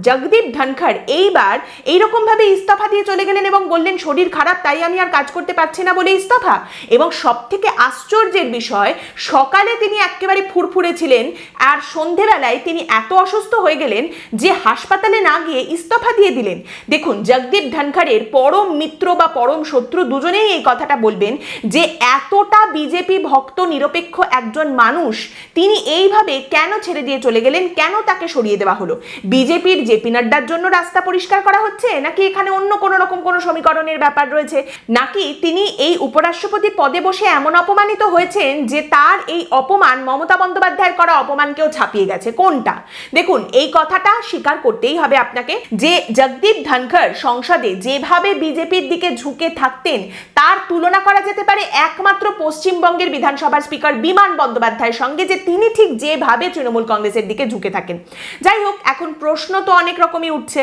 জগদীপ ধনখড় এইবার এইরকম ভাবে ইস্তফা দিয়ে চলে গেলেন এবং বললেন শরীর খারাপ, তাই আমি আর কাজ করতে পারছি না বলে ইস্তফা। এবং সব থেকে আশ্চর্যের বিষয়, সকালে তিনি একেবারে ফুরফুরে ছিলেন আর সন্ধেবেলায় তিনি এত অসুস্থ হয়ে গেলেন যে হাসপাতালে না গিয়ে ইস্তফা দিয়ে দিলেন। দেখুন, জগদীপ ধনখড়ের পরম মিত্র বা পরম শত্রু দুজনেই এই কথাটা বলবেন যে এতটা বিজেপি ভক্ত নিরপেক্ষ একজন মানুষ তিনি এইভাবে কেন ছেড়ে দিয়ে চলে গেলেন, কেন তাকে সরিয়ে দেওয়া হলো? বিজেপির জেপি নাড্ডার জন্য রাস্তা পরিষ্কার করা হচ্ছে, নাকি এখানে অন্য কোনো রকম কোনো সমীকরণের ব্যাপার রয়েছে, নাকি তিনি এই উপরাষ্ট্রপতি পদে বসে এমন অপমানিত হয়েছেন যে তার এই অপমান মমতা বন্দ্যোপাধ্যায়ের করা অপমানকেও ছাপিয়ে গেছে? কোনটা? দেখুন, এই কথাটা স্বীকার করতেই হবে আপনাকে যে জগদীপ ধনখড় সংসদে যেভাবে বিজেপির দিকে ঝুঁকে থাকতেন তার তুলনা করা যেতে পারে একমাত্র পশ্চিমবঙ্গের বিধানসভার স্পিকার বিমান বন্দ্যোপাধ্যায়ের সঙ্গে, যে তিনি ঠিক যেভাবে তৃণমূল কংগ্রেসের দিকে ঝুঁকে থাকেন। যাই হোক, এখন প্রশ্ন তো অনেক রকমই উঠছে।